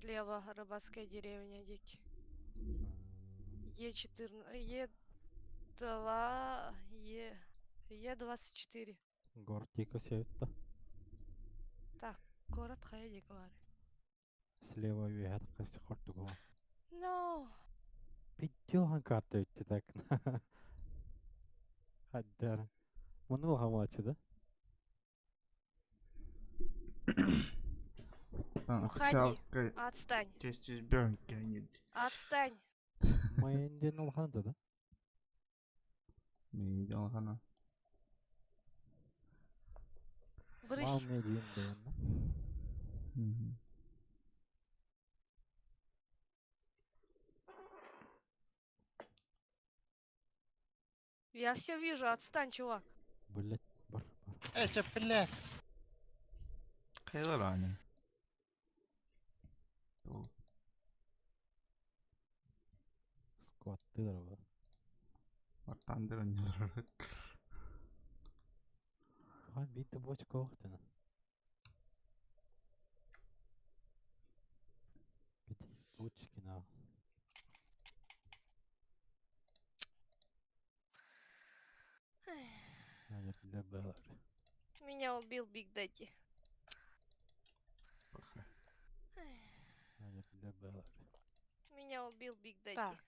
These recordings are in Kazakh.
слева рыбацкая деревня, дик. Е14, Е2, Е24. Город тихо сеет-то. Так, город хая дик var. Слева вверх кысты хортугу. No. Питтёхан карта өтті так. Хаддар. Мұны хамачы да? Уходи. Отстань. Отстань. Майынден олханды да? Мейді алғана. Мал Брысь. не дейін дейін да? Я все вижу, отстань, чувак. Блять, бар. Эче, блядь. Қайғыр аны. Скватты да бар. Бартандыр өнер. Хан бейті бочка оқтына. Бейті бочкина. Для бар. Меня убил Биг Дэдди. Для бар. Меня убил Биг Дэдди. Так.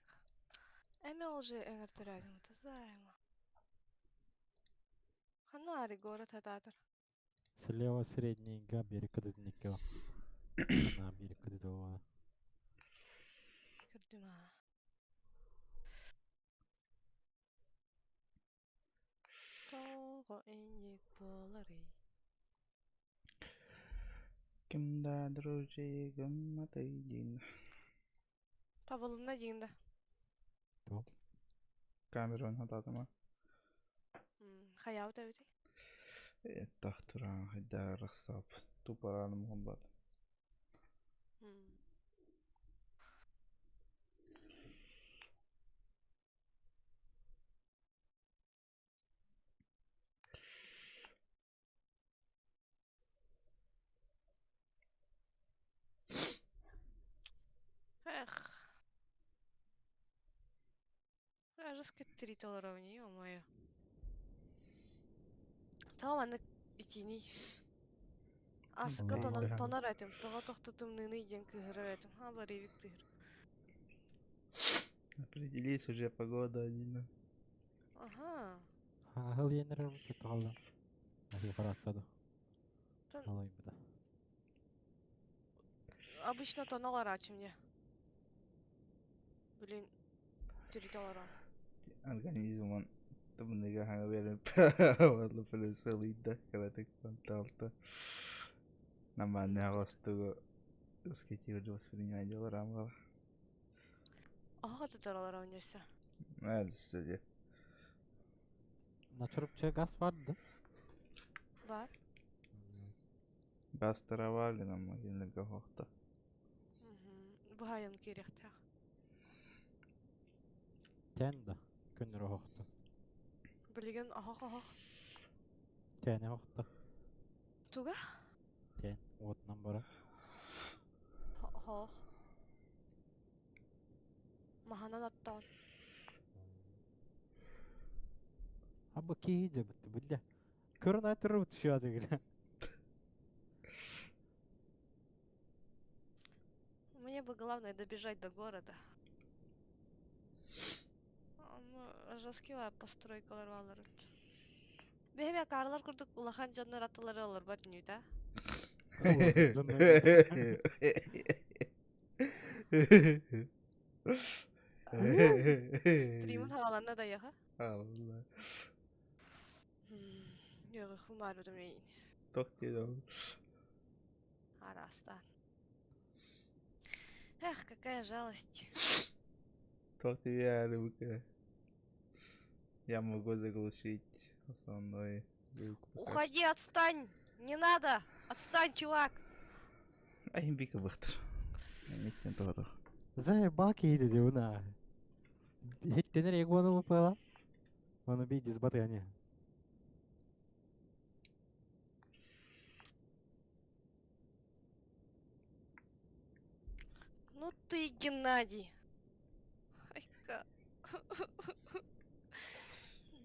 Эме уже энергетирайдым, ты займа. Ханари город ататыр. Слева средненько берег никого. На берег кыдыдова. Кырдыма. Тоғы инек болары. Кімда дружегім атайдин. Табылына дейінді. Камерон хататыма. Хаяу тәуді. Тахтыран хайда рақсап. Тупараным ғымбад. Эх. Я же скаттеритал ровнее, ё-моё. Tamam anne ikini. Asıkka tonar etim. Toğa toxtutum nını iden kıhırı etim. Ha var evik tığır. Определись уже погода один. Ага. Хал енерім кетті қалды. Ахи қараттады. Алай бұда. Обычно тоналар ачы мне. Блин. Териталаран. Организмон тымныга хаңа беріп валла филосалыйда каратек панталта. Наманне ағастығы ускетирді воспринимать рамға. Ага тутаралар ойнесе. Мәлісі де. На çorupçaya gaz vardı. Бар. Газ таравали нам магильнага хоқта. Бұғайын керек тақ. Тәнді. Күнірі хоқты. Білген ағақ. Тәне хоқты. Туға? Тән. Отынан бара. Ағақ. Маханан аттауын. Абы кейді бітті білді. Көрін айтыры бұты шуады кірі. Мне бы главное добежать до города. Жаскива постройкалар алар. Бехме карлар курдук улахан жаннар аталары алар бар дүнүй да. Стримын хаваланна да яха. Allah. Yok хумар удумейн. Тох тебе. Арастан. Эх, какая жалость. Тох тебе, Люка. Я могу заглушить основной звук. Уходи, отстань! Не надо! Отстань, чувак! Ай, бика бахтар. Меттен тоғыр. Заебал кейді де уна. Хеттенер егуаны ұлып қойла. Оны бей дизбаты әне. Ну ты, Геннадий. Ай-ка.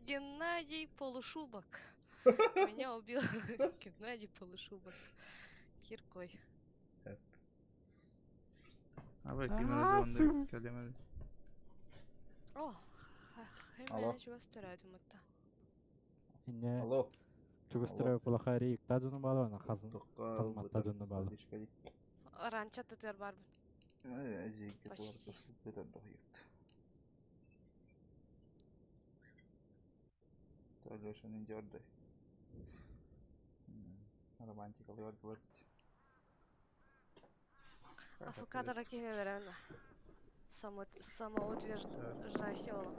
Геннадий Полушубок. Меня убил Геннадий Полушубок. Киркой. Abi kimine zorunda kelime. О, Алло. hemen чугас төрәдім отта. Инне Алло. чугустыры пулахари тадуну балу на Тоққа казматта жонну балу. Ранча тутер барбын. Әжейке Почти. бұлар дойықты. Төлөшінің жорды. Романтикалы бар бұлар. Афукадара кенелерін. Самоутверждайся олам.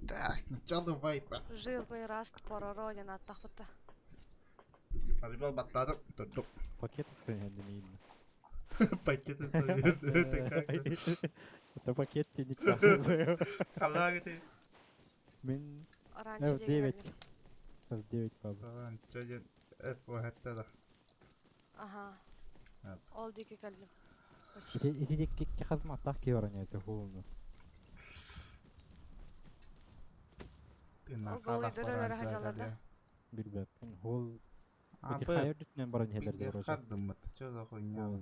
Так, начало вайпа. Жирный раст пора родина оттахута. Арибал баттады. Тұрдық. Пакет сыйынды мейді. Пакеті сөйледі. Это пакет тебе не Қалағы те. Мен Ранча в 9. деген. В 9 бабу. Чөген F хәтті да. Ага. Evet. Ол деке кәлдім. Ити декке казматтах ки баран это хулну. Ол голый дөрөлөр хажаларда. Билбеп. Хул ити Абы, хайыр дүтнен баран хедер я дөрөж. хардым это, что за хуйня?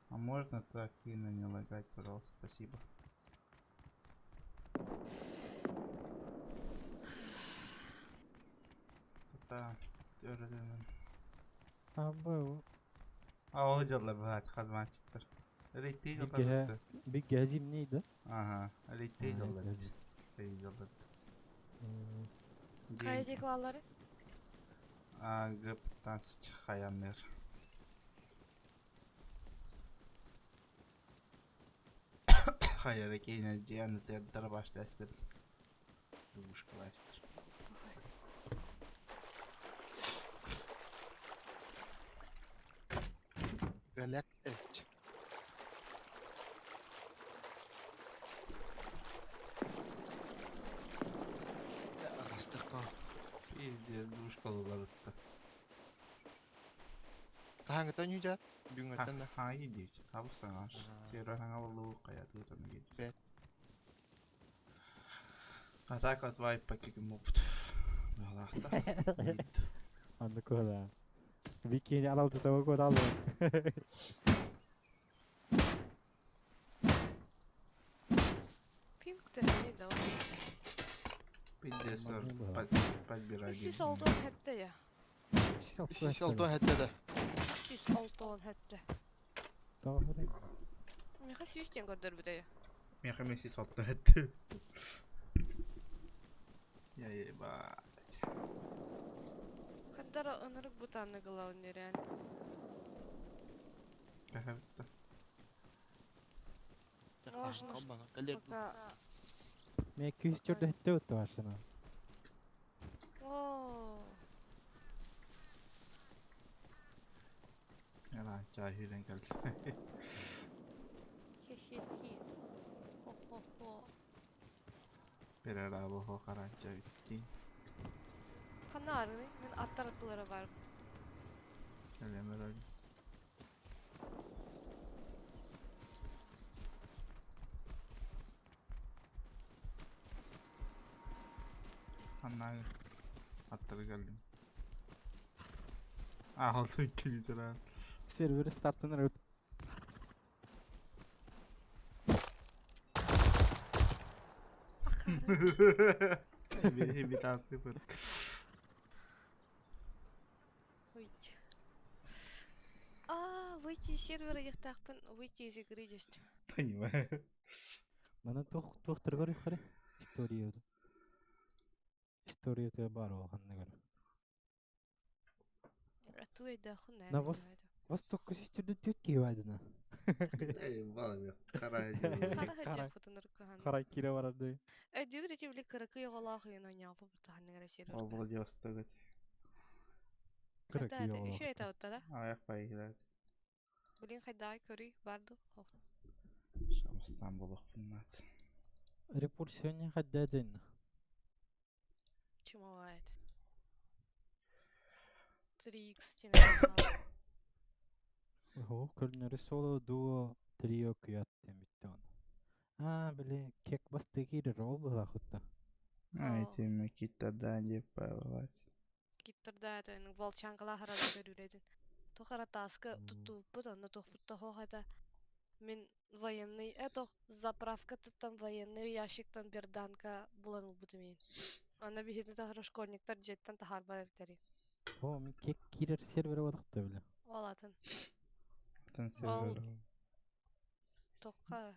А можно так сильно не лагать, пожалуйста, спасибо. Да, gördüm. Абы А o jalla bırak kazmançtır. Elektriği Bir yolladı. bir gezim neydi? Aha, elektriği Ha, yolladı. elektriği. Elektriği yolladı. Қай деке балары? Gıptan çıkayanlar. Hayır, yine cihanı dertlere başlaştır. Duşkalaştır. Galactic. Arastarko. İyice duşkalılar attı. Tahang ito nyo dyan? Bingatan na. Ha iyi değil. Kabus sana. Sera hanga vallahi kayatı tanı gelir. Bet. Atakat vaippa kikin muput. Välahta. Anlık o da. Vikini alaldı tavuk o da aldı. Пинг тәрәне да. Пиздесор. Подбирай. Сис олдон хәтті я. Sisi alto hette de. Сис олдон хәтті. Doğru. Меха сүйістен көрдір бүді я. Men Messi sattı etti. Ya bak. Қандара ынырық бұтаны қылауын дерен. Kahretsin. Важно, Bana galer. Пока... Me 204 hette öttü başına. Ооо. Ya lan cahilen geldi. Хе-хе-хе. Хо-хо-хо. Birer abi o karanca bitti. Қана арыны? Мен аттар аттылары барып. Elemer öyle. Anlar atları geldim. Ah oldu ikinci lira. Serveri startlanır öt. Bir daha sıfır. Выйти. Выйти из сервера яқтақпын, выйти из игры есть. Понимаю. Bana tohtur gör yukarı. История. История te бар o hanne gör. Атуй да хуна. На вас только систерді төт кей байдына. Ey balım yok. Karayacı. Қара Қара- хәтер фотоныр кыхан. Қара кире барады. Әдүгір етевлі кырықы еғала қиын ойнауы бұтағаны ғара сервер. Obul yastığı. Кырык Қайда әді? еғала. Үші әті отта да? Ayak bayılar. Білін қайда көрі барды. Şamstan buluk bunlar. Репульсионе хаддадын. Чым олайд. 3x тине аналар. О, көрнөрү соло дуо трио күйат демиттен. Биле, кек басты кирер ол була хутта. Этими киттардан деп байлать. Киттерда это волчанкала харада көрүлөдүн. Тохара таска тутуппут, онна тохпутта хохата. Мен военный, заправка там военный ящиктан берданка буланылбут мен. Ана бихидне тохара школьниктар жеттен тахар барертери. О, мен кек кирер сервері бодықта біле. Олатын. Тан Ол сервер. тоққа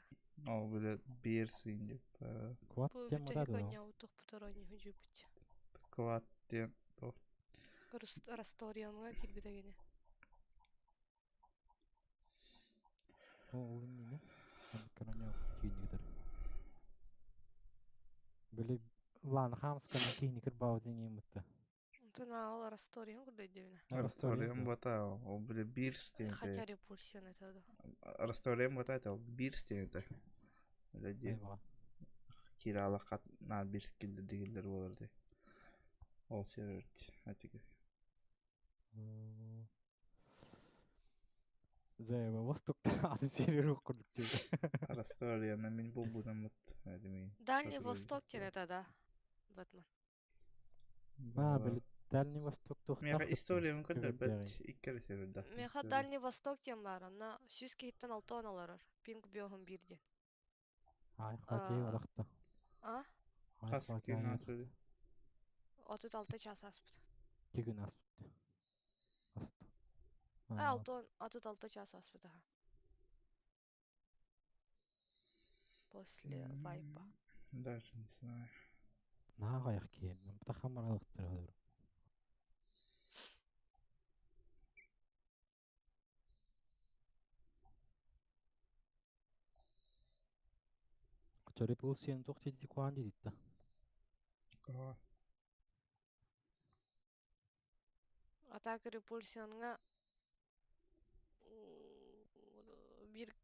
Ол биле бирсин деп байлать. Кват бу тема да бүтөй да. коня утуқпутар ойны хүжүбүт. Кват тен. Расториянга кирбидегене. О, не. Караня кийнигдер. Биле, лан хамскана кийнигер баудин емітті. Тына ол Расториян курдай дебине. Расториям бата. Ол биле бирстен. Хотя репульсион это да. Расториям бата это бирстен это. Биле де. Кирала кат на бирскилде дегендер болорду. Ол сервер. Атиге. Зайба, востокта ады сервері құрдық дейді. Расторияна мен бул будамыт. Адеми. Дальний Восток кен это да. Батман. Биле, Дальний Восток тоқтақ. Меха история мүмкіндір бәт иккері серверда. Меха Дальний Восток кен бар. Ана сүйске хиттен алтон аларар. Пинг биохын бирден. Ай, хакей одақта. А? Хаски насыры. 36 час аспыт. Кегін аспытты. Асты. Алтон 36 час аспыт. После вайпа. Даже не знаю. Наға яқ кейін. Бұта хамаралықтыр ғадыр. Чори бұл сен тоқ теді куан дедітті. Атака репульсионга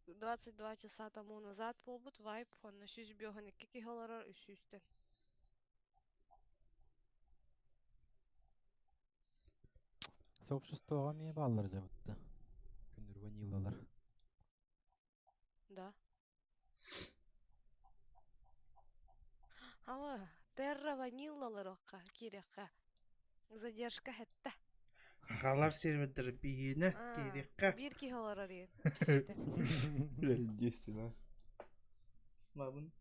22 часа тому назад побут вайп, он на сюз биохан кики холорар и сюстен. Сообществоға ме баллар жабытты. Күндір ванилалар. Да. Ава, терра ваниллалар оққа, кирекка. Задержка хетта. Ағалар сервердері бейіні керекқа. Bir ki холорар ен. Білі десті ба. Бабын?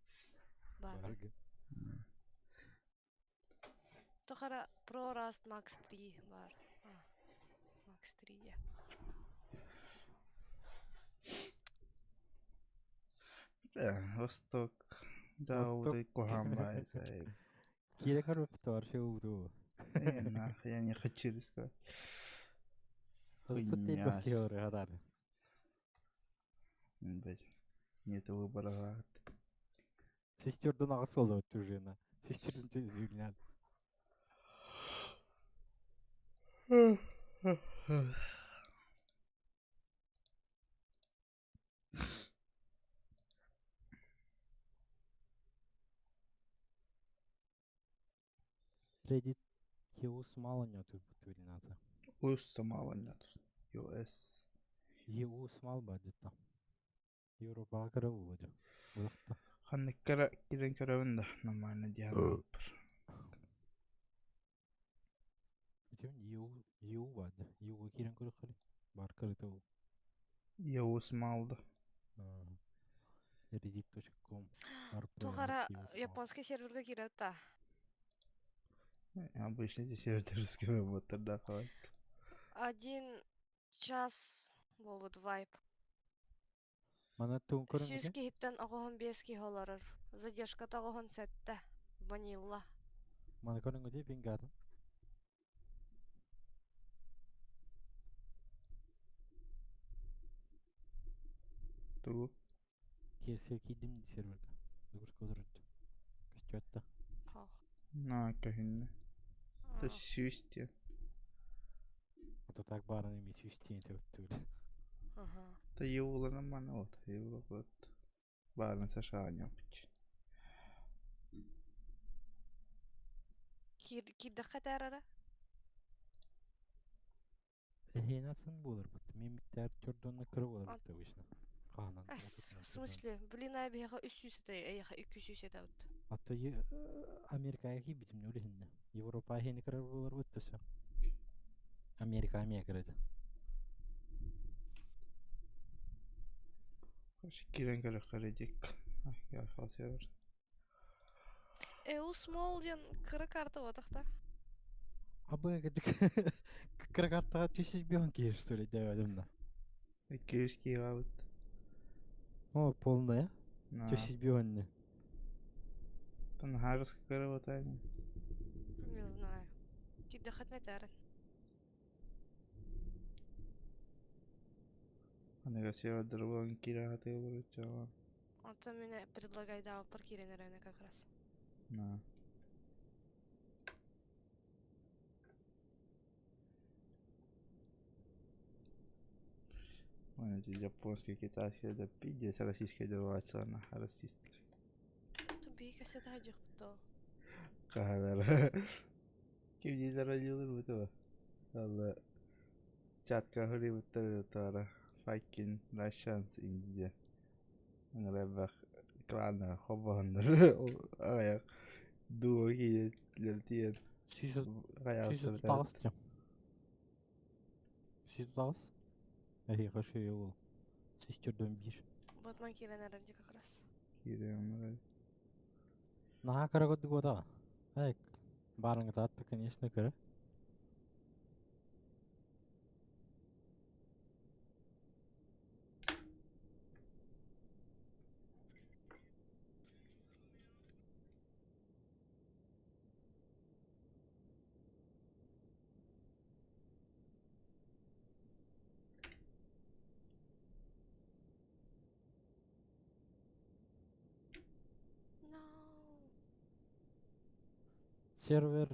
Бар. Тохара ProRust Max 3 бар. Max 3 де. Восток. Дауды кохамбай сайып. Керекар өпті бар шеуду. Я не хочу рисковать. Тут не бахиоры гадады. Нет выбора. Сестердің ағыс болды өтті жена. Сестердің жүзігінен. Reddit Еус мало нету бутылиназа. Уйса мало нет. US. Еус мал бадета. Европа кара вводю. Улакта. Ханны кара кирен каравында нормально диалог. Битен Еу бады. Еуға кирен көрі қали. Бар қарыта ол. US малды. Reddit.com. Тохара японский серверге кирәтта. Обычно здесь серверский ботор находится. 1 час болбут вайп. Мана туң көрін беке? Сүйске хиттен оғығын 5 ки холорар. Задержка тағығын сәтті. Ванилла. Мана көрін өте бен гадын. Ту. Кесе кидім серверді. Дүгір көдірінді. Көстетті. На, кахинне. Это сюсти. Это так барын емес үстен өтті. Это евула нормально вот. Евула вот. Барын сашаня пич. Кирді қатарара? Ehinatsın bulur bu. Mimitler çordonuna kırı olur Ant- bu işine. Kanan. В смысле, блин, айбиха 300 этэй, эйха 200 этэй. Hatta Amerika'ya ki bizim öyle hindi. Avrupa'ya hindi kırı bulur bu tüsü. Amerika'ya kırıdı. Кирен керек қарайдик. Я хал сервер. EU small ден кыры карта отакта. Абы гыдык кыры карттага түйсіз бейон кейіш сөйлей дәуәдім да. 200 кига вот. О, полная. На. Түйсіз бейон не. Там харыс кыры вот айны. Не знаю. Тебе хоть на терен. Анега сервердер болан кира хаты olur чаган. Он-то меня предлагает да паркированный район как раз. На. Вон эти японские, китайские, да пиздец, российские деваться на расистки. Tabii ki sedacık bu. Kahralar. Kim diyorlar acıyorlar bu da. Valla. Chatka Hollywood'da tara. Fucking Russians İngilizce. Anlara bak. Klana, hobanlar. Ayak. Duo gidiyor. Süzü Hayatları da. dağız cam. Süzü dağız. Ey kaşı yolu. Seçtirdim bir. Batman kirenen rayonda как раз. Giriyorlar. Наха кыра көдүк ода. Эй, барыңыз атты, конечно, кыра. No. Сервер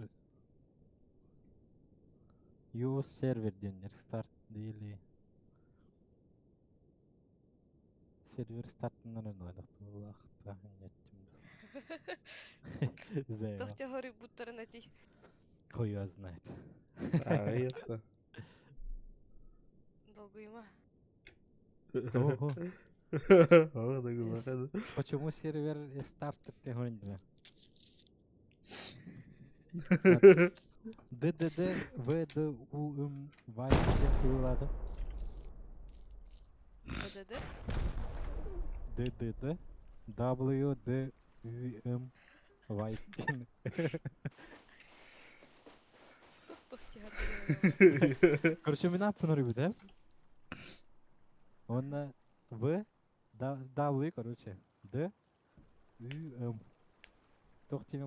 Use server denir. Start değil. Server startından önce Allah'ta yettim. Зева. Тохтя говори будто найти. Хуй его знает. Это. Долго има. Ого. О, так выходит. Почему сервер стартер ты гонишь? DDD VDUM Вайде кылады. ДДД. DDD WDUM Вайде. Тохтя. Короче, мы например, да? Он В W, короче, D UM. Тохтин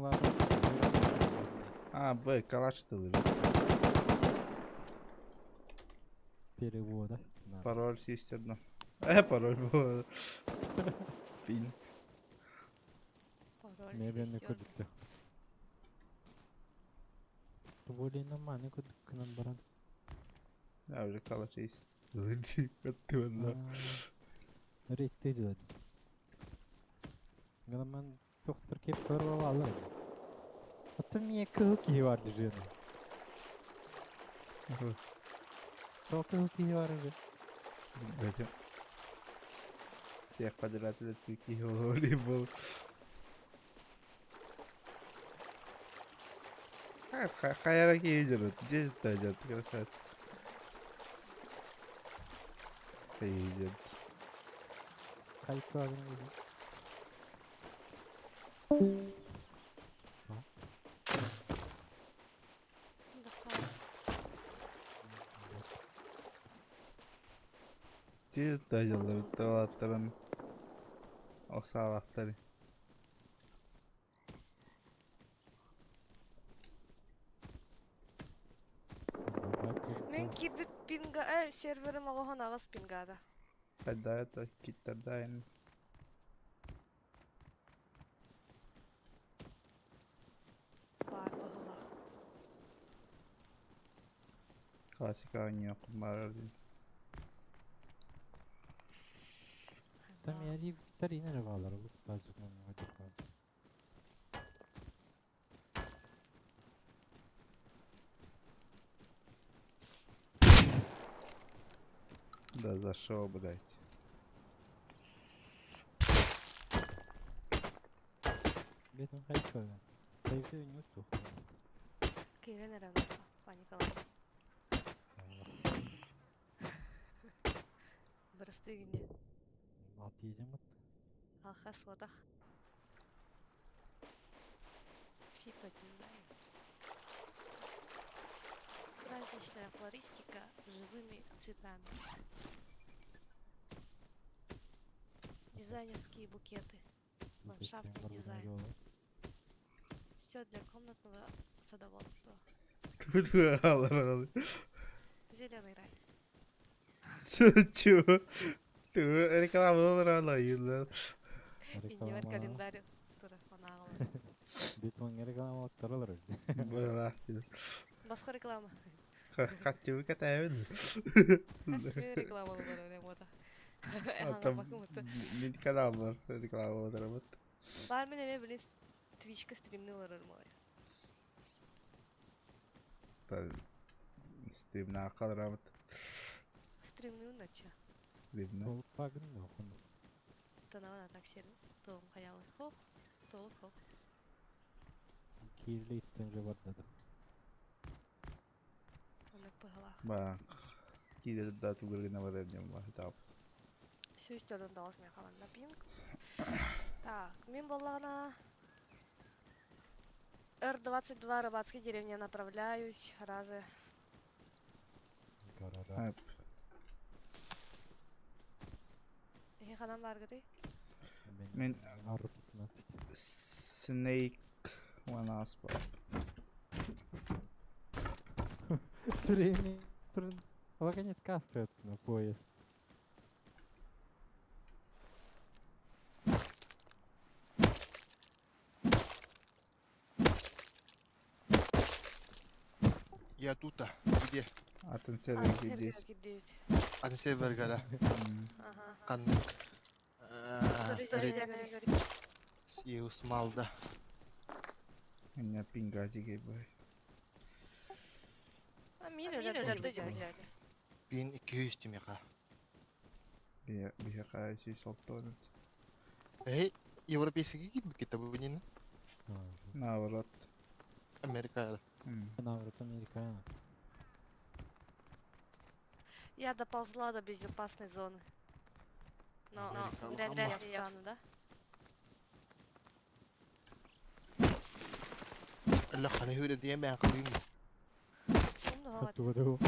А, Б, калаш это лежит. перевода. Пароль систерно. Пароль был. Пин. Медленный кодик. Более нормальный кодик к нам баран. Я уже калаш есть. Лежит, ты вон. Рейте идет. Галаман доктор кеп көріп А то мне кылки var жена. То кылки var же. Пойдем. Всех подряд такие волейбол. Хайраки идет. Здесь идет, красавец. Идет. Кайка Здесь идет. Таваттарын. Оксавақтары. Мен кирбит пинга серверим алохан агас пингада. Қайда это киттерда енді. Бар бахыла. Классика не окумар. Там я Викторина рвала, вот даже на него такой. Да за что, блядь? Бетін қайтпаған. Тайфы не тұқты. Кирен әрәмді паникалады. Бірісті гіне. Аты езім ұт. Алхас водах. Фипа дизайн. Праздничная флористика живыми цветами. Дизайнерские букеты. Ландшафтный дизайн. Все для комнатного садоводства. Тут алар. Зеленый рай. Чё? Ты реклама алайын. Инневер календарь тура фанагылар. Бетін реклама ақтарылыр. Была. Басқа реклама. Хатчу катайын. Хасмен рекламалы бар өне мода. Атам мен канал бар, реклама отырамын. Бар мен эме билин Twitch'ка стримнылар малай. Стримна қалырамын. Стримны нача. Стримна. Толық бағын да оқын. Тонавана так серін. Тоғым қаялы. Хох. Толық хох. Кирлі иттен же бар дады. Оны пығылақ. Ба. Киде да тугыргына бар едем ба. Тапс. Все істерден дауыс мен қаланда пинг. Так, мен болағына Р-22 рыбацкой деревне направляюсь. Разы. Гарара. Еге қанам бар гыды? Мен Арып 15. Snake манас бар. Средний трын. Вагонет кастрет на поезд. Я тута. Где? Атын сервер дейс. Атын сервергада. Ага. Каннык. Туризм Сиус малда. Меня пинга жиге бай. Мен өлерді дядя. Бин 200 тимека. Бия кайсы солтон. Эй, европейский гид бекета бунин. Наоборот. Америка. Наврат Америка. Я доползла до безопасной зоны. Но Америка, реально я встану, да? Ла хана хүйрі дейін бән қылыйым. Умды хават. Туду.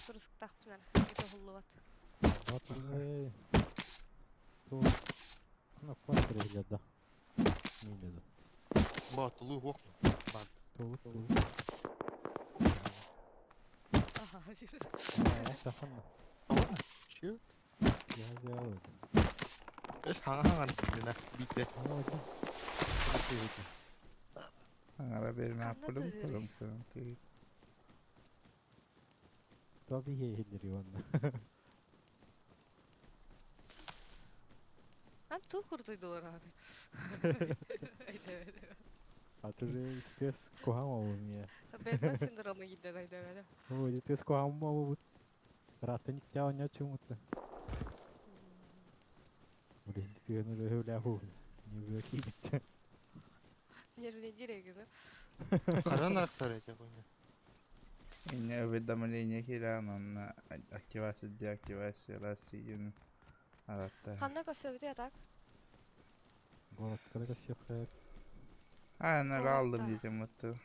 Турыск тақпынар. Это хуллыват. Батыры. Ту. Кына квартиры биледі. Мейледі. Батылы оқ. Толық толық. Ага, Саханна. Чё? Yazı alır. Эс хаңа-хаңа дина бите. Аңара берме Қандай апылым тыгыры? кылым тыгыр. Tabii yeğilleri onda. Ан ту курдуйдулар аны. Hatırı tez kohamam ya. Бэтмен синдромы гиден айда. Ой, tez kohamam bu. Ratın ya ne çumuttu. Блин, ты ну öyle bu. Не выки bitti. Нервный директор, да? Қаран арықтар әте қойны. Меня уведомление хиранон активация деактивация России. Аратта. Қандай көсөбүтү так? Город красивый. Ана Солақта. алдым дiyeceğim отты.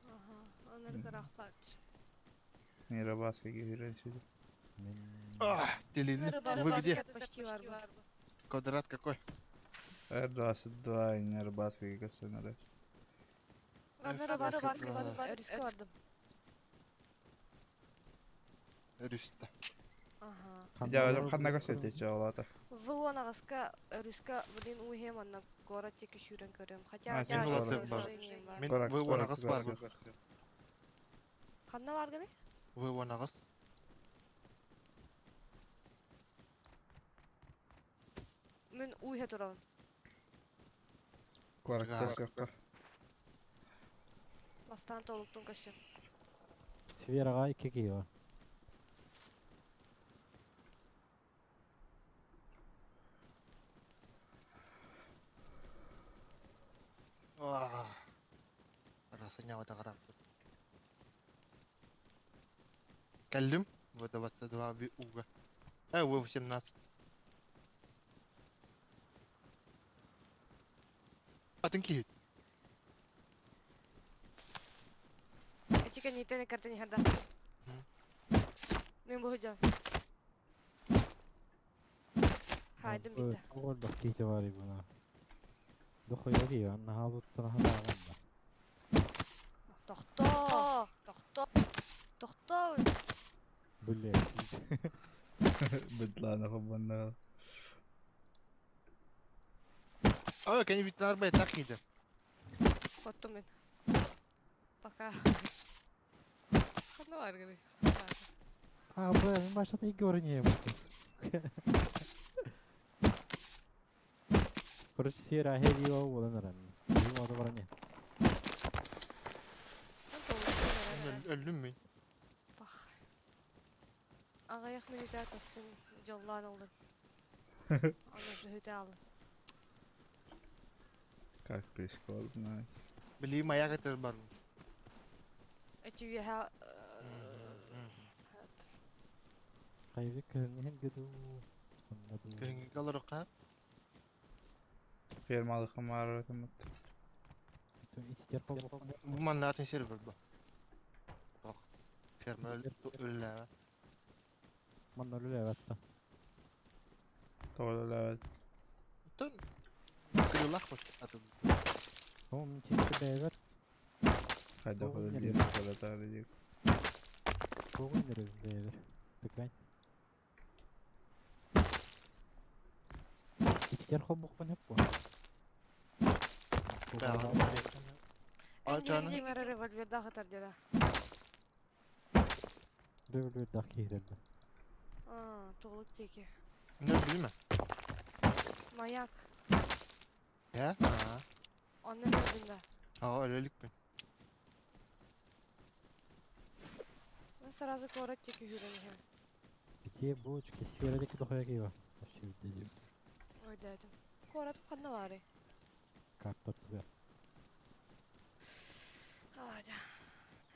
Ага, онор рахмат. Мирабаска гирен şimdi. Делили. Рыбалка Вы где? почти бар бы. Квадрат какой? R22 Мирабаска гасынары. Аны Рыбалка рыбалка бар. өрүскө бардым. Рүстә. Ага. Я adam kanna göstereceği olata. Вон агаска өрүскө блин уйхем аны город теки шүрен көрөм. Хотя А, я сен оласың честно бар. сожалением бар. Мен Корак, вы корак, онағыз бар. корак. Кандай бар гene? Вы онағыз. Мен уйхе турам. Korakta şokka. Бастан толуктун көчү. Сфераға 2 var. Wah. Rasanya udah kerap. Kellim. Buat baca dua bi uga. Gue 18. Атынки. Эти канители карты не хада. Мен бухожам. Haydi bitti. Oğul bakıydı var buna. Dokuyor ki ya, anna halı tutana hada ağında. Doktor. Doktor. Doktor. Böyle. Быдлана хоббанна. Kan je bitar bij takide. Kottum ben. Пока. Hadi var gidi. Ha bu evin başladı ilk görünüyor bu. Короче, сера хелио olanlar. Bu adı var ne? Öldüm mü? Bak. Ağayak mı hüte atmasın. Jollan oldun. Onu şu hüte alın. Как прискорбно. Beli maya keter baru. Eti üye ha... Hayır kırmızı gidiyor. Anladım. Sekarang kalau roka, Фермалы хамары там. Bütün içler kovuk. bu mana atın server bu. Bak. Termal öyle. Manlar öyle evet. Толя. Tun. Kırılak bak atın. Tamam içinde beyler. Хайда Кову хода не дир, люблю. хода тарик. Kovun neresi beyler. Tıklayın. İçler kovuk mu ne bu? Aa canım. Endiyengere revolverda atar dedi. Böyle dakika herhalde. Aa, tuğluk teki. Ne bileyim mi? Mayak. Ya? Ha. Onun önünde. Aa öylelik mi? Ben сразу корот тeki hüreni. Bitiye bu üç kesi verecek dokuya giyiyor. Şimdi diyor. Öyle dedim. Korot kanna var ya. Kartlar güzel. Hadi.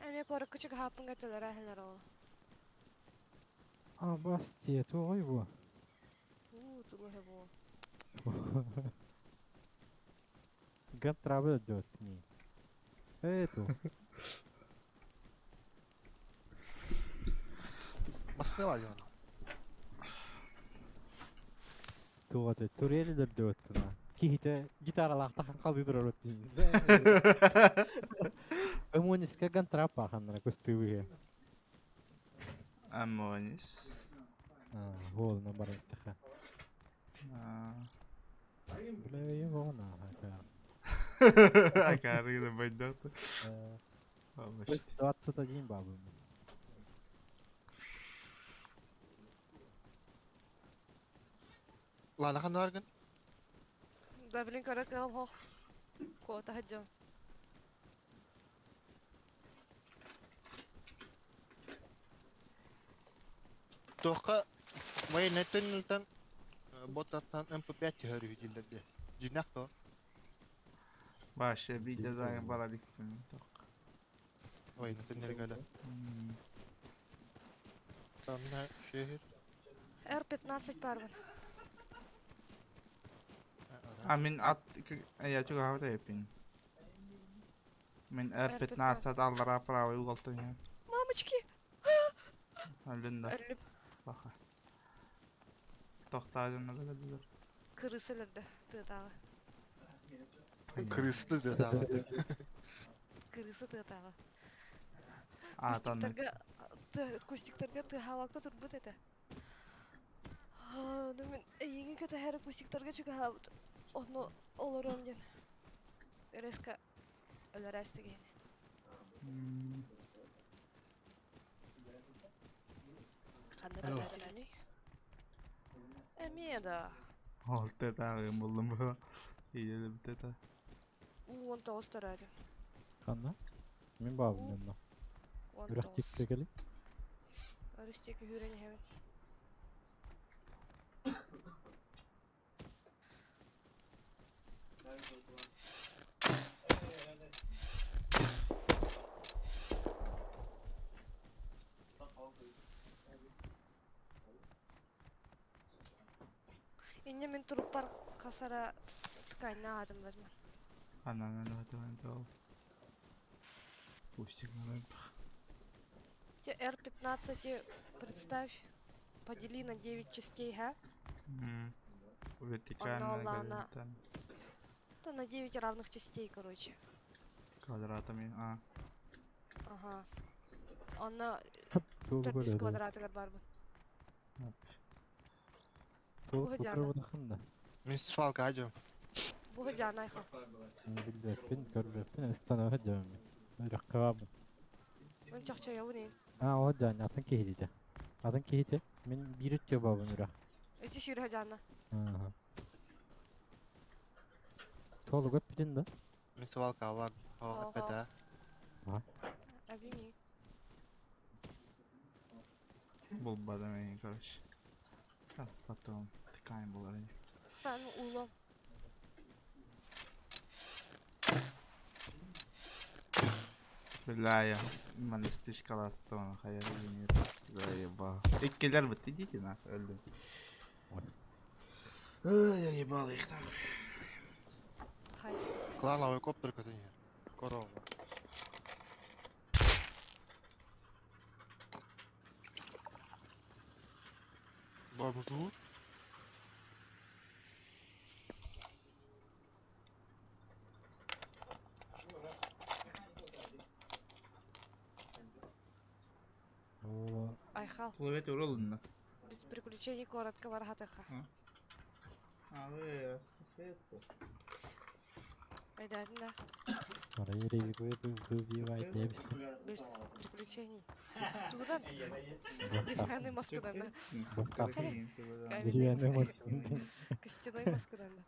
Eme korot küçük hapın götürler ahiller oğlu. Aa bas diye toy bu. Tulu he bu. Gant travel diyor ni. Evet o. Bas ne var yani? Tuğate Tureli de diyor tuna. Kihite gitar alakta kaldı duruyor tin. Ömüniska gant trapa kanlara kustuğu. Амонис. Hol numara istiha. Böyle iyi ona haka. Акары да байдат. Biz 20 diyeyim babam. Lana kan var kan? Da bilin korot kalım hoş. Kota hacım. Toka maya netten niltan botartan MP5 hari hujilerde. Jinak to. Баша bir de zaten bana diktim. Vay netten nereye geldi? Tamam şehir. R15 parvan. Min at я juga hava da yapayım. Min R15 allara prava ugaltın ya. Mamıçki. Halinde. Ölüp Baka. Tohtacın da geldiler. kırısılırdı. Tığdağı. Kristal da davet. Kırısı tığdağı. Atan. Кустиктарга ты хавакта турбут это. Ну мен эйиңи ката хэр кустиктарга чуга хавут. Оно олорон ден. Эреска элерастиген. Кандай тадырани? Эмеда. Oltu tağım buldum bu. İyi de bir teta. Он то старади. Kanla. Min babam yanına. Он Bırak то. tikte gelin. Аристеки хүрени хевен. Кинне мен туруп бар касара ткайна адым возьму. Анан это. Пустик надо. Те R15 представь, подели на 9 частей, га? Вертикально Лана. горизонтально. То на 9 равных частей, короче. Квадратами. Ага. Она Толук 4 өлөрү. квадратыгар бар бу. Толук Бу бутар жана. будахында. Мен свалка ажым. Бу жана айха. Билбеппин, көрбеппин, ыстан өһөдөм. Өрөк кабам. Мен чакча яунин. О жан, атын кихидите. Атын кихите. Мен бирит жобабын үрак. Эти сюрха жана. Толук өппидин да. Мен свалка бар. Ого. Бета. Обвини. Бұл бадамай, короче. Потом ткань была. Там улом. Бля, я монастырь каластон, хаяр нет. Заебал. Эккелер бит, идите нахуй, öldüm. Ой, я ебал их там. Хай. Клановый коптер көтөнер. Корова. Бомжу. О, Айхал. Плывет уролunda. Без приключений коротко бархатыха. А вы это. Айдадын да. орайы рейгой бубивай дебистин. Без приключений. Тугудан. Деревянный маскадан да. Бактак. Каменный Деревянный маска. маскин. Костяной маскадан да.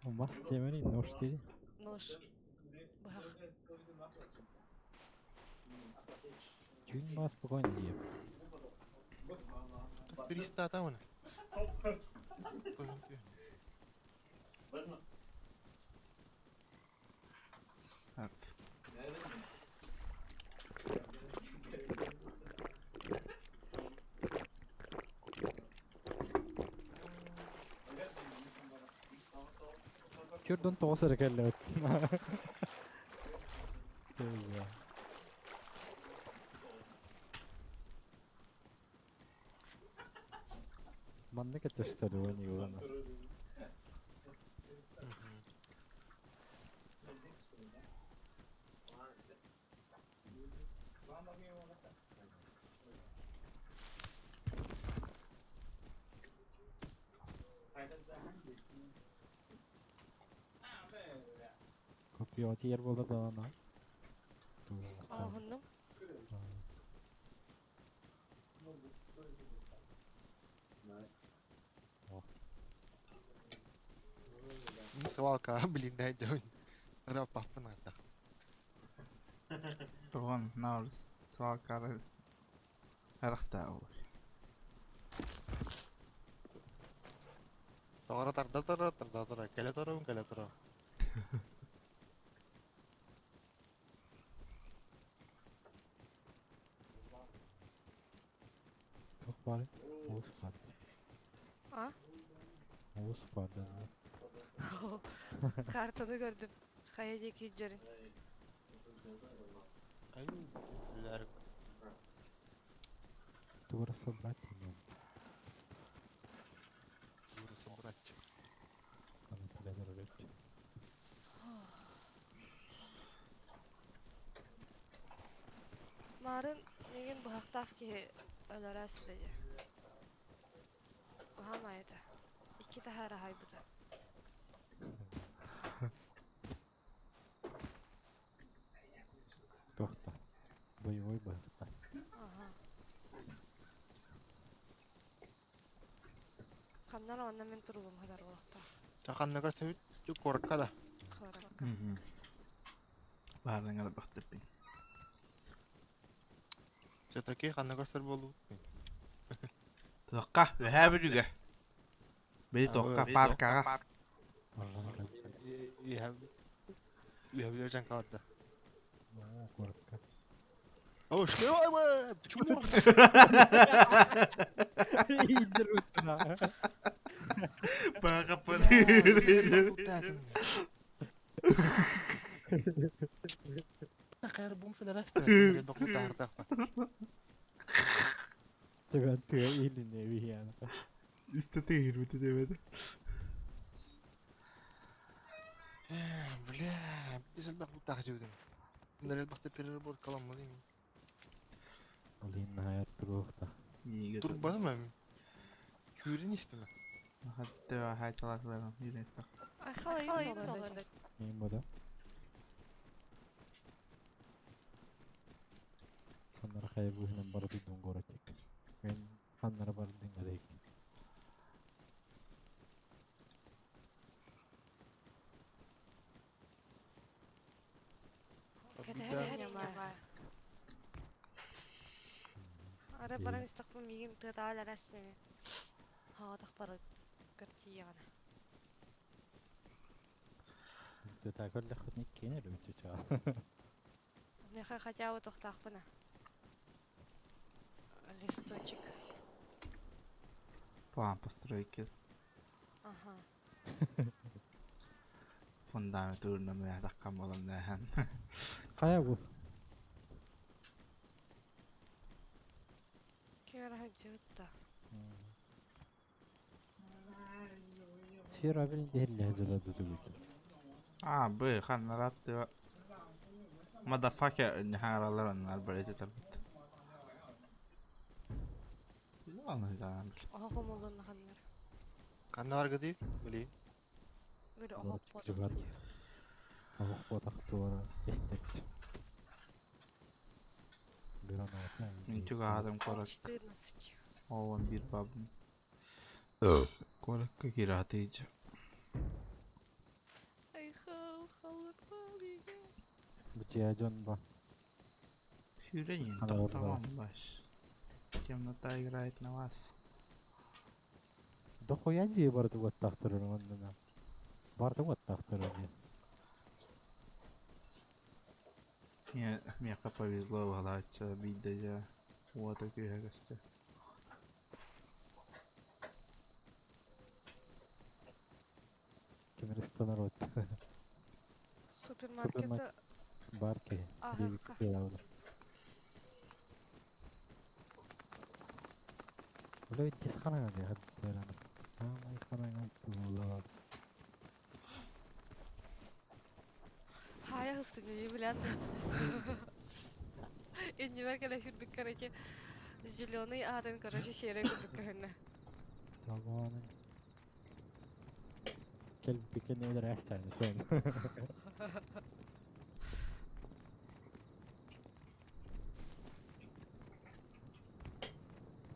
Мас темери, нож тери. Нож. Бах. Чүн бас спокойно диеп. Переста там он. Чүрдөн тоосыр келет. Манны кетештер ойны юлана. Kopya yer bolda da ana. Ahındım. Мен свалка блин дайдым. Ра папын ата. Туган наурыз свалкары аракта ул. Тора тар. Келе тора. Çok var. Oğuz var. А? Oğuz var da. Картаны gördüm. Хаядеки жерин. Ай, лар. Doğru собрать надо. Бура собрать. Надо телевизор. Марын деген бахтак ки өлөрө сүлөжө. Бахамайды. Икки тахара хайбыта. Тоқта. Боевой бахта. Ага. Кандан онна мен турубум хадар болокта. Таханнага сөйт коркада. Кыракка. Баарыңа бактырбын. Сетаки ханнага сөр болу. Тоққа өһәбүрүгө. Бери тоққа паркага. You have your junk out. Oo, korkak. Oh, şuraya Çumur. İndir üstüne. Bana kapalı. Kayak bung sudah rasa. Dari baku tartak. Çıkan tüye ilin evi yani. İstediğin hürmeti demedi. Бля, битесел baku tak juga. Dari bakte perir bor kalam mı değil mi? Olayın hayat ruhta. İyi götürdüm. Turbanı mı? Kürin isteme. Hatta haytalarlarım yine sak. Ay halayın dolanır. Neyim bu da? Kanlara kaybı hünen barı bir dungora çek. Ben kanlara barı dinga değil. Kete yamar. Ara İyi. baran istakbu migin tığdağlar resmi. Hawadak barı gırtiyana. Zeta kolle khutnik kene lo çuça. Неха хотя вот тохтахпына. Листочек. План постройки. Ага. Fundament ürünümü takkan balım nehen. Kaya bu. Кера хадюта. Sfera bilin dehille hazırladı da güldü. Bu kanlar attı. Motherfucker niharalar onlar böyle tabii. Anlayacağım. Aha komolun hanlar. Kanna harga değil. Bileyim. Böyle Doğru aha çıkıcı var. Avuk batak doğru. Estek. Bir an altına. Minçuk adam korak. 14. Oğlum bir babım. Korakka kiratıcı. Ay халар бабиге. Bu cihacon ba. Şüreyin Hala orada. tamam baş. Темнота играет на вас. Дохуя жие барды готтактырыр ондона. Барды готтактырыр. Мне повезло вгалаться биддеже. Вот такие гости. Кемеристан народ. Супермаркета. Барки. Ага, Девик ка. пиявда. Ulan itis kana ya hadi falan. Ha mai kana yaptılar. Хая хыстыгы билан. Иннивер келе хүрбүк короче. Зеленый атын короче серый хүрбүк көрүнө. Tamam. Gel bir kere neler hastane sen.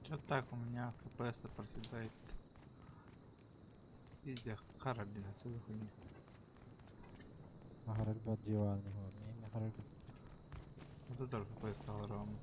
Чё так у меня FPS проседает? Везде харабин отсюда хуйня. Maharal bad civarını var. Neyin maharal? Вот это FPS стал ромут.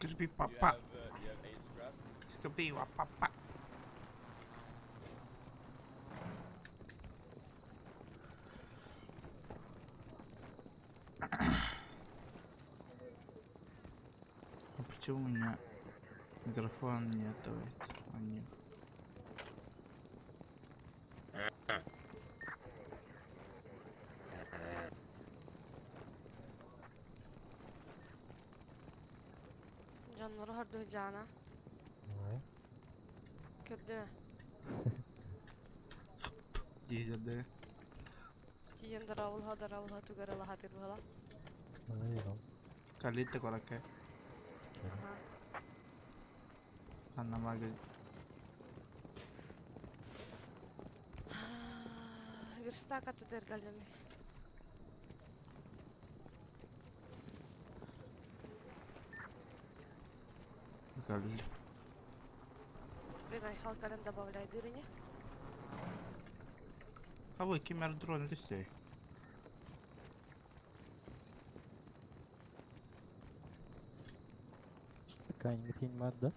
Скрипи папа. Скрипи папа. А почему у меня микрофон не отдает? А нет. Canları hardı cana. Ne? Kördü mü? Дизель. Tiyen daravulha tugara laha tirbuhala. Ne ya? Калите колаке. Aha. Аннамага. Верстак атты тергәлдеме? Kaldı. Ben ayxal kalem добавляй дырыне. Ha bu kim er drone düşse. Ткань тин var da.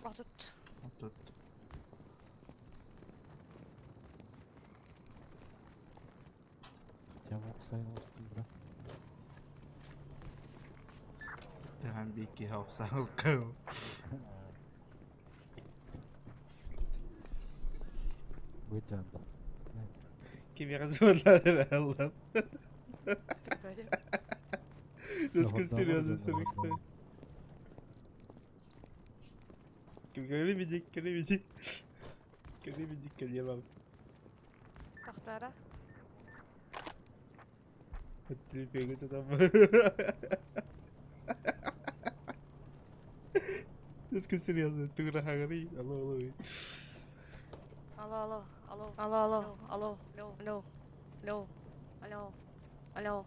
Ватыт. Tut. Çabuk sayın olsun bura. Hem bir iki hafsa kıl. Bu canda. Kim yakasıyorlar Allah. Прикольно. Rızkım seriyordu sürekli. Kim göremeyecek, göremeyecek. Göremeyecek, geliyemem. Тахтара. Ötürü bir gün adam. Rızkım seriyordu. Tıkra hagari. Allah Allah. Алло, алло, алло, алло, алло, алло, алло, алло, алло, алло.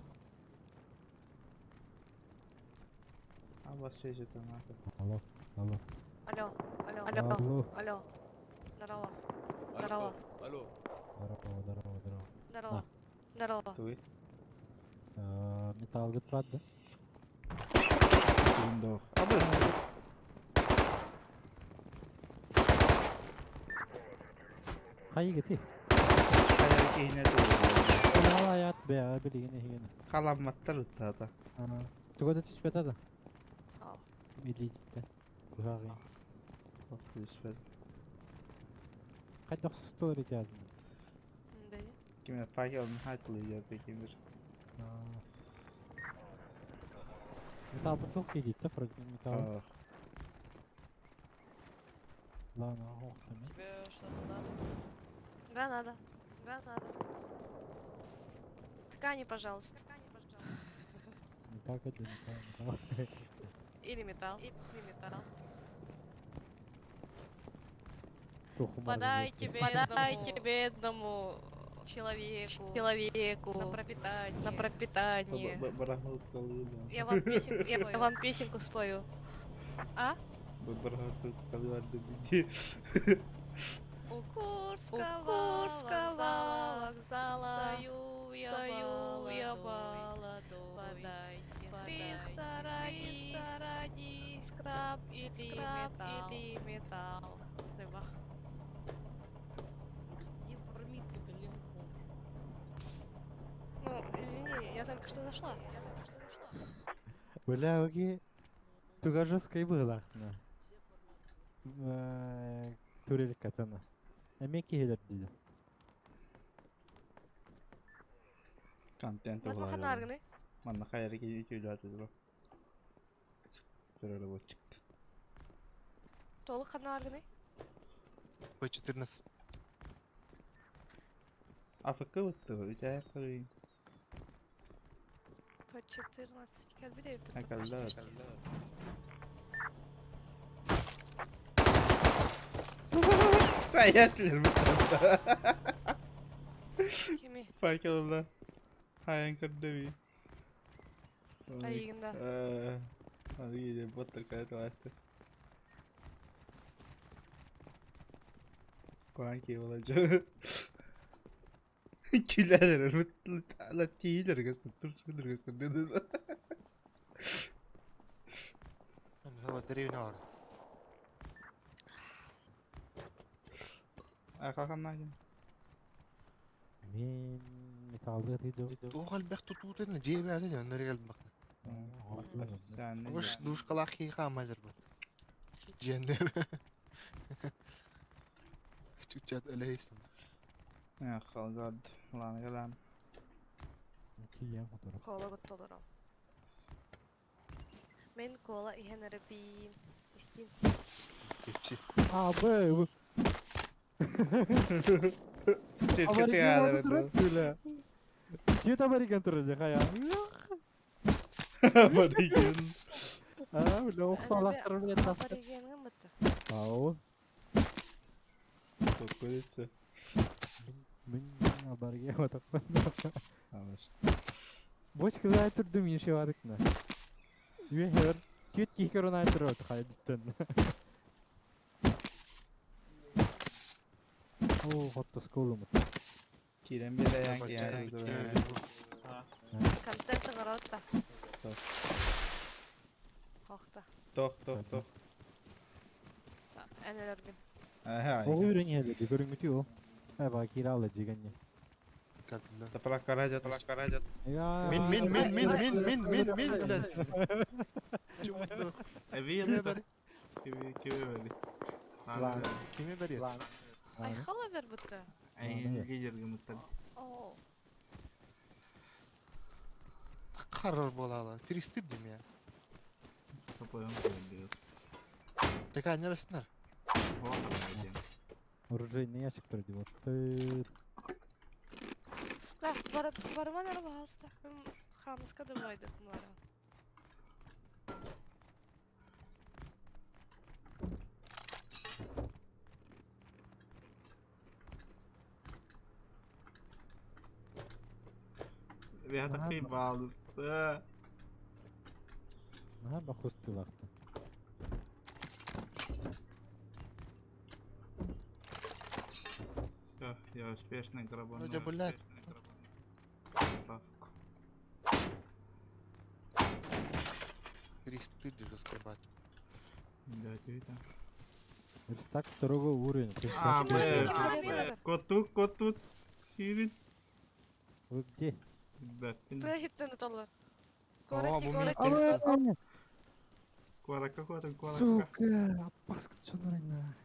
Ama şey zaten artık. Alo. Alo. Алло, алло, алло, Alo. алло. Здорово. Здорово. Алло. Здорово, здорово, здорово. Здорово. Здорово. Tuy. Metal gıt var da. Bunda. Abi. Hayır giti. Hayal keyine doğru. Ulan hayat be ya. Bilgini higini. Kalanmatlar utada. Tugoda tüspete da. Al. Milizde. Kuhari. Bak lütfen. Kaç dokuz story yazdım. Değil. Kime fark olmuş hatırlıyor peki bir. Metal bu çok iyi gitti. Fragment metal. Ah. Lan oh demek. Тебе что-то надо? Граната. Граната. Ткани, пожалуйста. Metal kaçı metal. Или металл. Или металл. Подайте Подайте бедному человеку на пропитание. Bırakmalık kalıyor da. Я вам песенку спою. А? Bırakmalık kalıyor da dedi. У Курского вокзала стою я молодой. Христа ради, скраб или металл. Рыба. Ну, извини, я только что зашла. Бля, оги. Туга жесткой была. Турель катана. Эмеки хилер dedi. Content Mas olaylar. маханаргны. Manna kayarı geliyor ki öyle atıyor. Şöyle bu çık. Толық ханаргны. P14. Afk bitti bu. Ücaya kırayım. По 14 калибрей. Ne kadar? Sayesler bu tarafta. Кими. Fark oldu. Hayan kırdı bir. Ayığında. Hadi gidelim. Botta kayıt açtı. Kuran ki olacak. Külerler. Mutlu. Allah çiğler göster. Dursun göster. Ne diyorsun? هو دري نار. Kalkanlar gel. Min metalda dedi. توغل بيخ توتن جيب عليه انا ريال بقى. Sen ne وش دوش قلاقي خام ما جربت. جندر. تشات الهيس. Ya kalgad. Ulan gelen. Ki ya fotoğraf. Кола готовы. Мен кола и хенербин. Истин. Kepçi. Abi. Şirket ayarlarında. Böyle. Dia Amerikan turacak ya. Amerikan. Böyle o salak turacak tas. Аборигенге мыты. Au. Çok böylece. Min haberge fotoğraf. Anlaş. Boş kızlar turdum yaşıyordık ne. Üye her Tüt kihker ona aytır oldu haydıttın. Oo, hotto skolu mu? Kiren bir ayan ki Бачка yani. бикер. Контент гараутта. Тох. Хохта. Tok. Энелерген. Aha. O ürün yerledi, görüngütü o. Ha bak kiralı ciganye. Кадылла. Tapalak karajat. Ya. Min, блядь. Чумдо. Кеме бери? Lan. Кеме бери? Lan. Ай, хала бер бутта. Оо. Карар болала. Фристир дим я. Така не бесинер. Оружейный ящик вроде вот. Барман арба хаста. Хамыска да бойдык мара. Vi takayım bağlısı. Aha bak hostel aktı. Все, я успешно грабанул. Ну, да, блядь. Правку. Фристир дим раскребать. Да, ты там. Верстак второго уровня. А, б. Котут. Хирин. Вы где? Да, Бля хиттен таллар. Aa, Коректи, bu коректи. Кварака, кварака. Сука, апаска чонорина.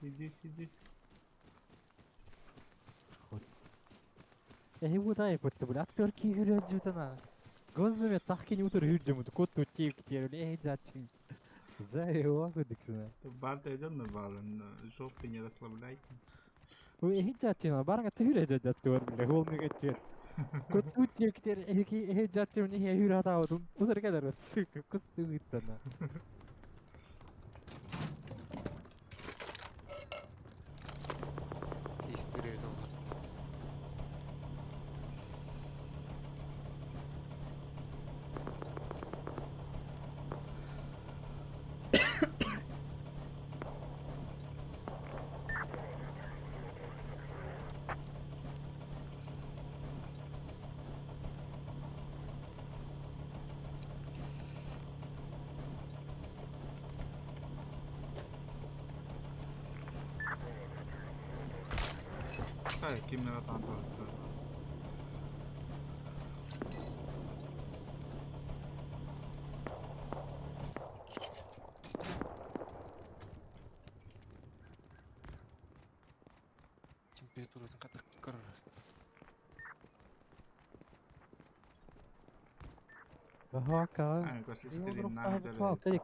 Сиди. Я его дай потом, бля, турки грёт жутана. Гозными тахки не утыр хүрдüm, кот тутив китер, бля, затим. За его годиксына. Барта идем на балан, жопы не расслабляйте. Ой, затим, барга түйрэ жаттыр, бля, холны гэтер. Кот тутив китер, эки затим не хүрэ атаудum. Утыр кадар, сука, кусту гиттана. Фристир доллар. Hayır, kimlere tanıtıyor? Температурасын катак карар. Баха, Aynen, koşu Yok, stilin, yok, nahi abi, tuhaf,